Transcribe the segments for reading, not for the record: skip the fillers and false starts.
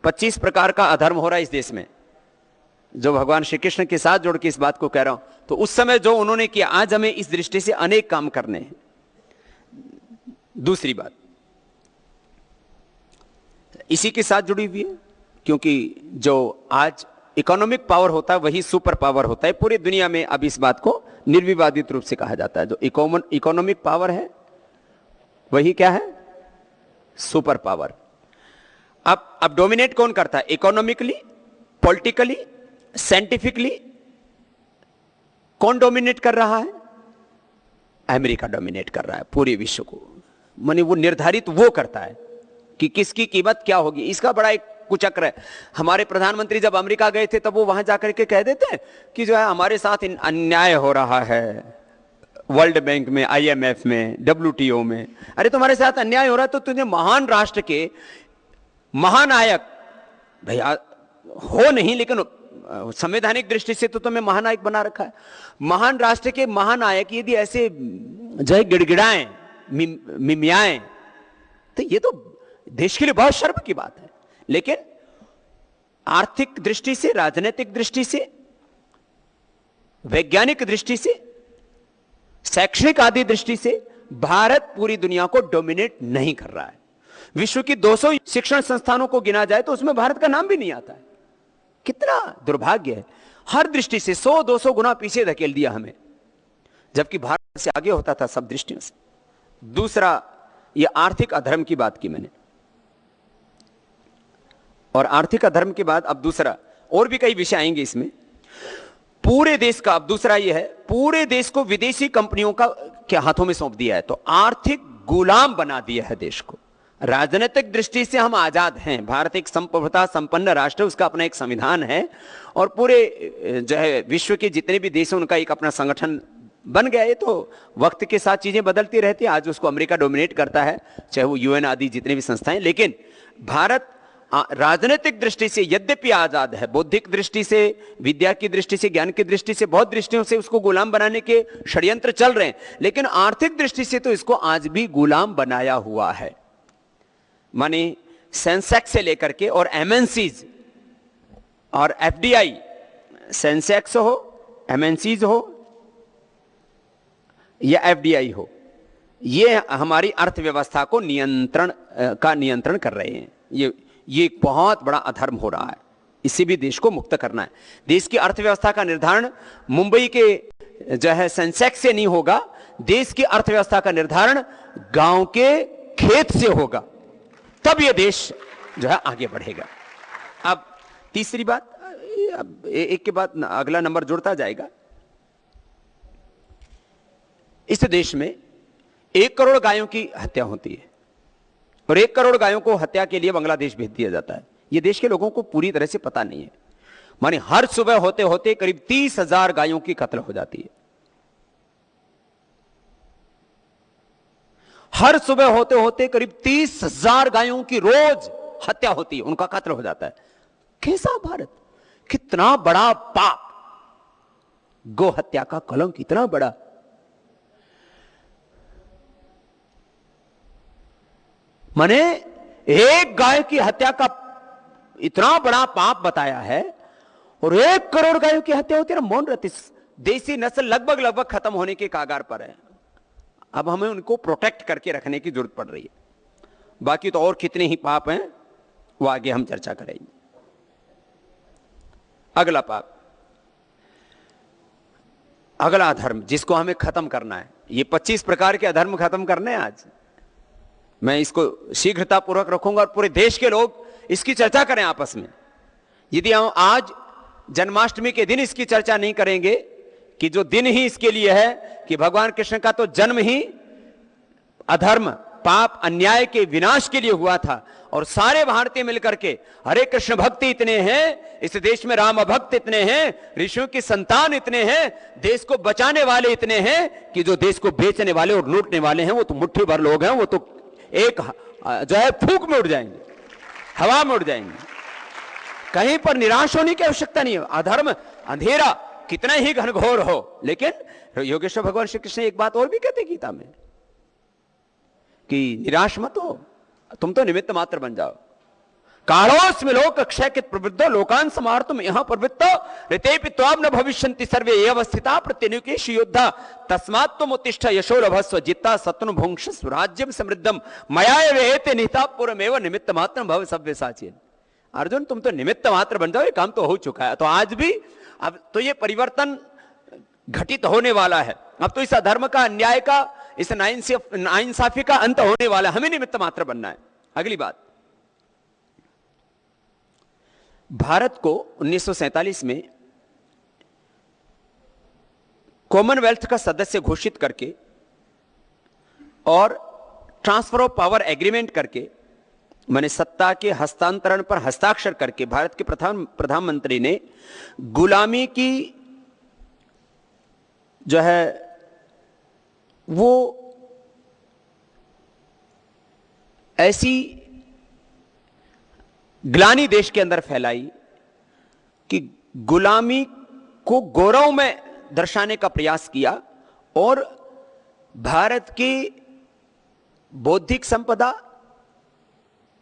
25 प्रकार का अधर्म हो रहा है इस देश में, जो भगवान श्री कृष्ण के साथ जोड़ के इस बात को कह रहा हूं। तो उस समय जो उन्होंने किया, आज हमें इस दृष्टि से अनेक काम करने हैं। दूसरी बात इसी के साथ जुड़ी हुई है, क्योंकि जो आज इकोनॉमिक पावर होता है वही सुपर पावर होता है पूरी दुनिया में। अब इस बात को निर्विवादित रूप से कहा जाता है, जो इकोनॉमिक पावर है वही क्या है, सुपर पावर। अब डोमिनेट कौन करता है, इकोनॉमिकली, पॉलिटिकली, साइंटिफिकली कौन डोमिनेट कर रहा है? अमेरिका डोमिनेट कर रहा है पूरे विश्व को। माने वो निर्धारित वो करता है कि किसकी कीमत क्या होगी। इसका बड़ा एक कुचक्र है। हमारे प्रधानमंत्री जब अमेरिका गए थे तब वो वहां जाकर के कह देते हैं कि जो है हमारे साथ अन्याय हो रहा है, वर्ल्ड बैंक में, IMF में, WTO में। अरे तुम्हारे साथ अन्याय हो रहा है तो तुझे महान राष्ट्र के महानायक भैया हो नहीं, लेकिन संवैधानिक दृष्टि से तो तुम्हें महानायक बना रखा है। महान राष्ट्र के महानायक यदि ऐसे जो है गिड़गिड़ाएं, मिमियाएं, तो ये तो देश के लिए बहुत शर्म की बात है। लेकिन आर्थिक दृष्टि से, राजनीतिक दृष्टि से, वैज्ञानिक दृष्टि से, शैक्षणिक आदि दृष्टि से भारत पूरी दुनिया को डोमिनेट नहीं कर रहा है। विश्व की 200 शिक्षण संस्थानों को गिना जाए तो उसमें भारत का नाम भी नहीं आता है। कितना दुर्भाग्य है। हर दृष्टि से 100-200 गुना पीछे धकेल दिया हमें, जबकि भारत से आगे होता था सब दृष्टियों से। दूसरा, यह आर्थिक अधर्म की बात की मैंने, और आर्थिक अधर्म के बाद अब दूसरा, और भी कई विषय आएंगे इसमें। पूरे देश का अब दूसरा यह है, पूरे देश को विदेशी कंपनियों के हाथों में सौंप दिया है। तो आर्थिक गुलाम बना दिया है देश को। राजनीतिक दृष्टि से हम आजाद हैं, भारत एक संप्रभुता संपन्न राष्ट्र है, उसका अपना एक संविधान है, और पूरे जो है विश्व के जितने भी देश हैं उनका एक अपना संगठन बन गया है। तो वक्त के साथ चीजें बदलती रहती है। आज उसको अमेरिका डोमिनेट करता है, चाहे वो UN आदि जितने भी संस्थाएं। लेकिन भारत राजनीतिक दृष्टि से यद्यपि आजाद है, बौद्धिक दृष्टि से, विद्या की दृष्टि से, ज्ञान की दृष्टि से, बहुत दृष्टियों से उसको गुलाम बनाने के षड्यंत्र चल रहे हैं, लेकिन आर्थिक दृष्टि से तो इसको आज भी गुलाम बनाया हुआ है। माने सेंसेक्स से लेकर के और MNCs और FDI, सेंसेक्स हो, MNCs हो या FDI हो, ये हमारी अर्थव्यवस्था को नियंत्रण कर रहे हैं। ये एक बहुत बड़ा अधर्म हो रहा है। इससे भी देश को मुक्त करना है। देश की अर्थव्यवस्था का निर्धारण मुंबई के जो है सेंसेक्स से नहीं होगा, देश की अर्थव्यवस्था का निर्धारण गांव के खेत से होगा, तब यह देश जो है आगे बढ़ेगा। अब तीसरी बात, अब एक के बाद अगला नंबर जुड़ता जाएगा। इस देश में 1 करोड़ गायों की हत्या होती है, और 1 करोड़ गायों को हत्या के लिए बांग्लादेश भेज दिया जाता है। यह देश के लोगों को पूरी तरह से पता नहीं है। माने हर सुबह होते होते करीब 30,000 गायों की कत्ल हो जाती है। हर सुबह होते होते करीब 30,000 गायों की रोज हत्या होती है, उनका कत्ल हो जाता है। कैसा भारत, कितना बड़ा पाप, गो हत्या का कलंक कितना बड़ा। माने एक गाय की हत्या का इतना बड़ा पाप बताया है, और 1 करोड़ गायों की हत्या होती है ना, मौन रहती। देसी नस्ल लगभग खत्म होने के कागार पर है। अब हमें उनको प्रोटेक्ट करके रखने की जरूरत पड़ रही है। बाकी तो और कितने ही पाप हैं, वो आगे हम चर्चा करेंगे। अगला पाप, अगला अधर्म जिसको हमें खत्म करना है। ये 25 प्रकार के अधर्म खत्म करने हैं आज। मैं इसको शीघ्रतापूर्वक रखूंगा और पूरे देश के लोग इसकी चर्चा करें आपस में। यदि हम आज जन्माष्टमी के दिन इसकी चर्चा नहीं करेंगे, कि जो दिन ही इसके लिए है कि भगवान कृष्ण का तो जन्म ही अधर्म, पाप, अन्याय के विनाश के लिए हुआ था, और सारे भारतीय मिलकर के हरे कृष्ण भक्ति इतने हैं, इस देश में राम भक्त इतने हैं, ऋषियों की संतान इतने हैं, देश को बचाने वाले इतने हैं, कि जो देश को बेचने वाले और लूटने वाले हैं वो तो मुट्ठी भर लोग हैं। वो तो एक जो है फूंक में उड़ जाएंगे, हवा में उड़ जाएंगे। कहीं पर निराश होने की आवश्यकता नहीं है। अधर्म, अंधेरा कितना ही घनघोर हो, लेकिन योगेश्वर भगवान श्री कृष्ण एक बात और भी कहते गीता में कि निराश मत हो, तुम तो निमित्त मात्र बन जाओ। कालोस्मि लोक क्षयकृत प्रवृद्धो लोकान समार्तुम यहां प्रवृत्तो ऋतेपि त्वाम न भविष्यन्ति सर्वे एव स्थिता प्रत्यनुकेश योद्धा तस्मात् त्वम् उत्तिष्ठ यशो लभस्व जित्ता सत्नु भुंक्ष स्वराज्यम समृद्धम मया वेहेते निहितापुरमेव निमित्त मात्र भव सव्यसाची। अर्जुन तुम तो निमित्त मात्र बन जाओ, ये काम तो हो चुका है। तो आज भी अब तो ये परिवर्तन घटित होने वाला है। अब तो इस अधर्म का, अन्याय का, इस नाइंसाफी का अंत होने वाला है। हमें निमित्त मात्र बनना है। अगली बात, भारत को 1947 में कॉमनवेल्थ का सदस्य घोषित करके और ट्रांसफर ऑफ पावर एग्रीमेंट करके, माने सत्ता के हस्तांतरण पर हस्ताक्षर करके भारत के प्रधानमंत्री ने गुलामी की जो है वो ऐसी ग्लानि देश के अंदर फैलाई कि गुलामी को गौरव में दर्शाने का प्रयास किया और भारत की बौद्धिक संपदा,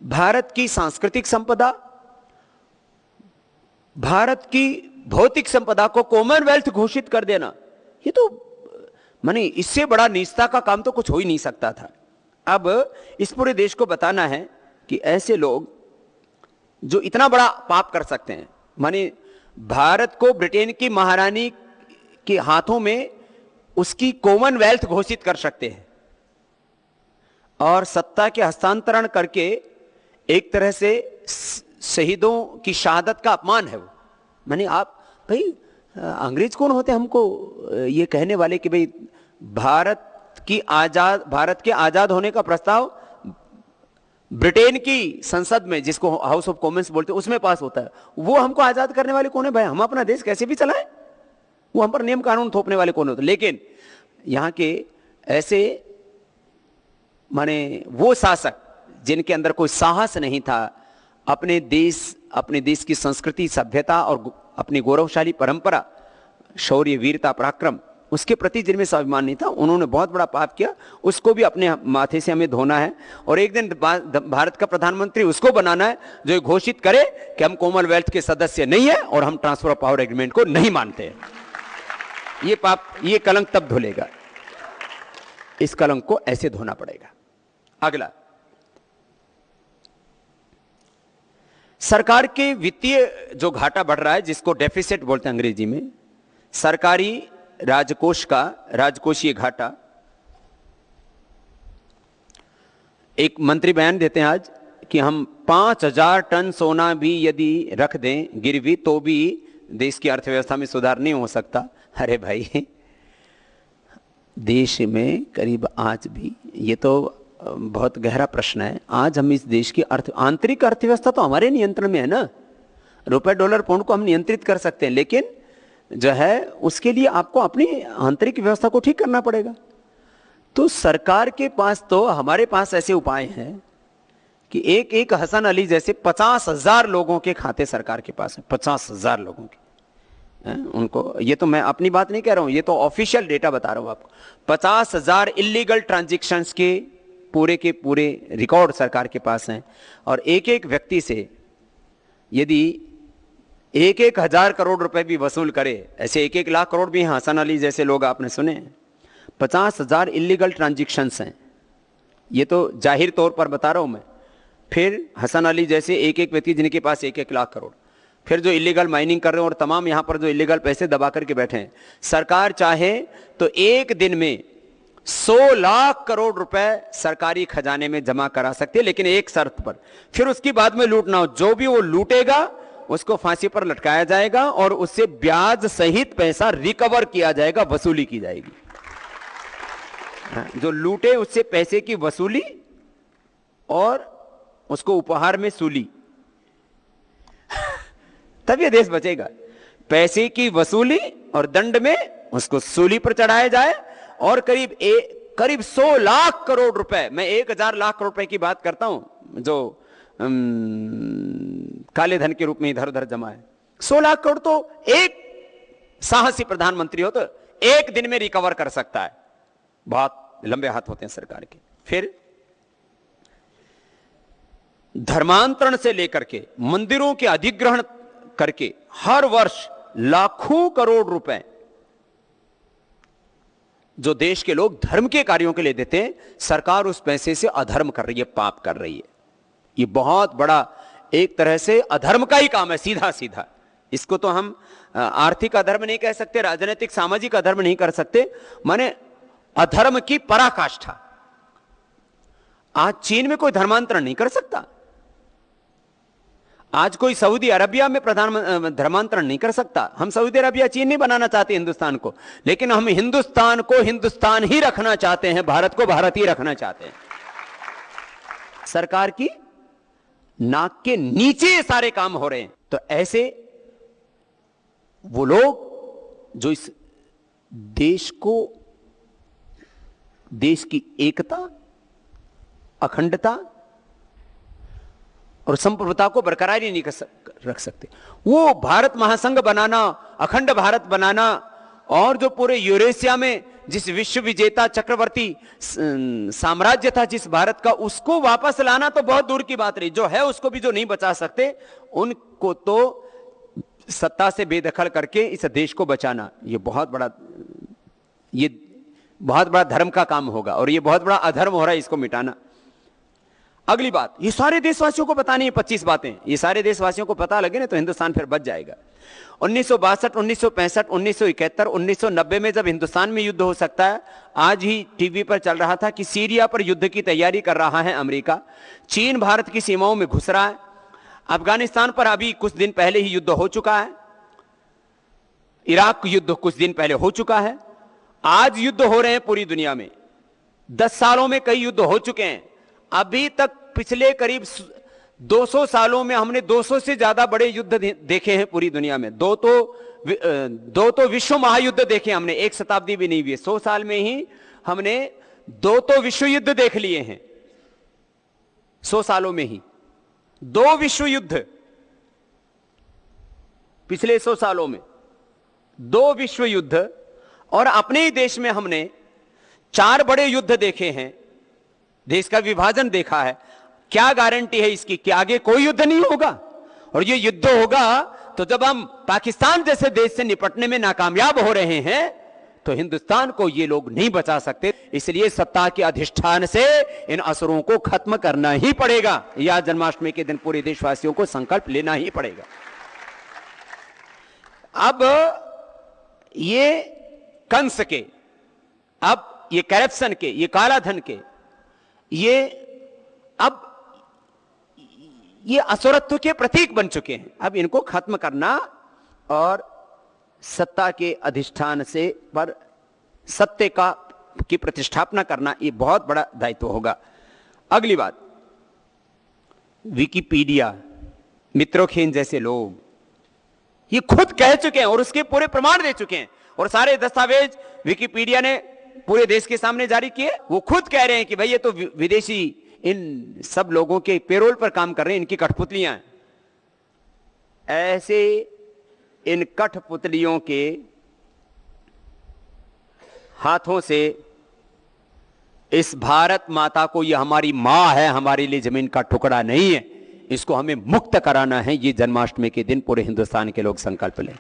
भारत की सांस्कृतिक संपदा, भारत की भौतिक संपदा को कॉमनवेल्थ घोषित कर देना, ये तो माने इससे बड़ा नीचता का काम तो कुछ हो ही नहीं सकता था। अब इस पूरे देश को बताना है कि ऐसे लोग जो इतना बड़ा पाप कर सकते हैं, माने भारत को ब्रिटेन की महारानी के हाथों में उसकी कॉमनवेल्थ घोषित कर सकते हैं और सत्ता के हस्तांतरण करके एक तरह से शहीदों की शहादत का अपमान है वो। माने आप भाई अंग्रेज कौन होते हमको ये कहने वाले कि भाई भारत के आजाद होने का प्रस्ताव ब्रिटेन की संसद में, जिसको हाउस ऑफ कॉमन्स बोलते हैं, उसमें पास होता है। वो हमको आजाद करने वाले कौन है भाई? हम अपना देश कैसे भी चलाएं, वो हम पर नियम कानून थोपने वाले कौन होते? लेकिन यहां के ऐसे माने वो शासक जिनके अंदर कोई साहस नहीं था, अपने देश की संस्कृति, सभ्यता और अपनी गौरवशाली परंपरा, शौर्य, वीरता, पराक्रम, उसके प्रति जिनमें स्वाभिमान नहीं था, उन्होंने बहुत बड़ा पाप किया। उसको भी अपने माथे से हमें धोना है और एक दिन भारत का प्रधानमंत्री उसको बनाना है जो घोषित करे कि हम कॉमनवेल्थ के सदस्य नहीं है और हम ट्रांसफर ऑफ पावर एग्रीमेंट को नहीं मानते हैं। ये पाप, ये कलंक तब धुलेगा। इस कलंक को ऐसे धोना पड़ेगा। अगला, सरकार के वित्तीय जो घाटा बढ़ रहा है, जिसको डेफिसिट बोलते हैं अंग्रेजी में, सरकारी राजकोषीय घाटा। एक मंत्री बयान देते हैं आज कि हम 5000 टन सोना भी यदि रख दें गिरवी तो भी देश की अर्थव्यवस्था में सुधार नहीं हो सकता। अरे भाई, देश में करीब आज भी, ये तो बहुत गहरा प्रश्न है, आज हम इस देश की आंतरिक अर्थव्यवस्था तो हमारे नियंत्रण में है ना। रुपए, डॉलर, पाउंड को हम नियंत्रित कर सकते हैं, लेकिन जो है उसके लिए आपको अपनी आंतरिक व्यवस्था को ठीक करना पड़ेगा। तो सरकार के पास, तो हमारे पास ऐसे उपाय हैं कि एक हसन अली जैसे 50,000 लोगों के खाते सरकार के पास है। 50,000 लोगों के उनको, ये तो मैं अपनी बात नहीं कह रहा हूं, ये तो ऑफिशियल डेटा बता रहा हूं आपको। 50,000 इलीगल ट्रांजैक्शंस के पूरे रिकॉर्ड सरकार के पास हैं और एक व्यक्ति से यदि 1,000 करोड़ रुपए भी वसूल करे, ऐसे 1 लाख करोड़ भी हैं, हसन अली जैसे लोग आपने सुने। 50,000 इलीगल ट्रांजैक्शंस हैं, ये तो जाहिर तौर पर बता रहा हूं मैं। फिर हसन अली जैसे एक व्यक्ति जिनके पास 1 लाख करोड़, फिर जो इलीगल माइनिंग कर रहे हैं और तमाम यहां पर जो इलीगल पैसे दबा करके बैठे हैं। सरकार चाहे तो एक दिन में 100 लाख करोड़ रुपए सरकारी खजाने में जमा करा सकती है, लेकिन एक शर्त पर, फिर उसकी बाद में लूटना हो। जो भी वो लूटेगा उसको फांसी पर लटकाया जाएगा और उससे ब्याज सहित पैसा रिकवर किया जाएगा, वसूली की जाएगी। जो लूटे उससे पैसे की वसूली और उसको उपहार में सूली, तब ये देश बचेगा। पैसे की वसूली और दंड में उसको सूली पर चढ़ाया जाए और करीब 100 लाख करोड़ रुपए, मैं 1,000 लाख करोड़ रुपए की बात करता हूं, जो काले धन के रूप में इधर उधर जमा है। 100 लाख करोड़ तो एक साहसी प्रधानमंत्री हो तो एक दिन में रिकवर कर सकता है। बहुत लंबे हाथ होते हैं सरकार के। फिर धर्मांतरण से लेकर के मंदिरों के अधिग्रहण करके हर वर्ष लाखों करोड़ रुपए जो देश के लोग धर्म के कार्यों के लिए देते हैं, सरकार उस पैसे से अधर्म कर रही है, पाप कर रही है। ये बहुत बड़ा एक तरह से अधर्म का ही काम है, सीधा सीधा। इसको तो हम आर्थिक अधर्म नहीं कह सकते, राजनीतिक सामाजिक अधर्म नहीं कर सकते, माने अधर्म की पराकाष्ठा। आज चीन में कोई धर्मांतरण नहीं कर सकता, आज कोई सऊदी अरबिया में धर्मांतरण नहीं कर सकता। हम सऊदी अरबिया चीन नहीं बनाना चाहते हिंदुस्तान को, लेकिन हम हिंदुस्तान को हिंदुस्तान ही रखना चाहते हैं, भारत को भारत ही रखना चाहते हैं। सरकार की नाक के नीचे ये सारे काम हो रहे हैं। तो ऐसे वो लोग जो इस देश को, देश की एकता, अखंडता और संप्रभुता को बरकरार ही नहीं रख सकते, वो भारत महासंघ बनाना, अखंड भारत बनाना, और जो पूरे यूरेशिया में जिस विश्व विजेता चक्रवर्ती साम्राज्य था जिस भारत का, उसको वापस लाना तो बहुत दूर की बात रही। जो है उसको भी जो नहीं बचा सकते, उनको तो सत्ता से बेदखल करके इस देश को बचाना, ये बहुत बड़ा धर्म का काम होगा, और ये बहुत बड़ा अधर्म हो रहा है, इसको मिटाना। अगली बात, ये सारे देशवासियों को पता नहीं है, 25 बातें ये सारे देशवासियों को पता लगे ना तो हिंदुस्तान फिर बच जाएगा। 1962, 1965, 1971, 1990 में जब हिंदुस्तान में युद्ध हो सकता है, आज ही टीवी पर चल रहा था कि सीरिया पर युद्ध की तैयारी कर रहा है अमेरिका, चीन भारत की सीमाओं में घुस रहा है, अफगानिस्तान पर अभी कुछ दिन पहले ही युद्ध हो चुका है, इराक युद्ध कुछ दिन पहले हो चुका है, आज युद्ध हो रहे हैं पूरी दुनिया में। 10 सालों में कई युद्ध हो चुके हैं। अभी तक पिछले करीब 200 सालों में हमने 200 से ज्यादा बड़े युद्ध देखे हैं पूरी दुनिया में। दो तो विश्व महायुद्ध देखे हमने, एक शताब्दी भी नहीं हुई, 100 साल में ही हमने 2 तो विश्व युद्ध देख लिए हैं। 100 सालों में ही 2 विश्व युद्ध, पिछले 100 सालों में 2 विश्व युद्ध, और अपने ही देश में हमने 4 बड़े युद्ध देखे हैं, देश का विभाजन देखा है। क्या गारंटी है इसकी कि आगे कोई युद्ध नहीं होगा? और ये युद्ध होगा तो जब हम पाकिस्तान जैसे देश से निपटने में नाकामयाब हो रहे हैं, तो हिंदुस्तान को ये लोग नहीं बचा सकते। इसलिए सत्ता के अधिष्ठान से इन असुरों को खत्म करना ही पड़ेगा। या जन्माष्टमी के दिन पूरे देशवासियों को संकल्प लेना ही पड़ेगा। अब ये कंस के, अब ये करप्शन के, ये काला धन के, ये असुरत्व के प्रतीक बन चुके हैं। अब इनको खत्म करना और सत्ता के अधिष्ठान से पर सत्य की प्रतिष्ठापना करना, ये बहुत बड़ा दायित्व होगा। अगली बात, विकिपीडिया, मित्रोखेन जैसे लोग ये खुद कह चुके हैं और उसके पूरे प्रमाण दे चुके हैं, और सारे दस्तावेज विकिपीडिया ने पूरे देश के सामने जारी किए। वो खुद कह रहे हैं कि भाई ये तो विदेशी इन सब लोगों के पेरोल पर काम कर रहे हैं, इनकी कठपुतलियां हैं। ऐसे इन कठपुतलियों के हाथों से इस भारत माता को, ये हमारी मां है, हमारे लिए जमीन का टुकड़ा नहीं है, इसको हमें मुक्त कराना है। ये जन्माष्टमी के दिन पूरे हिंदुस्तान के लोग संकल्प लें।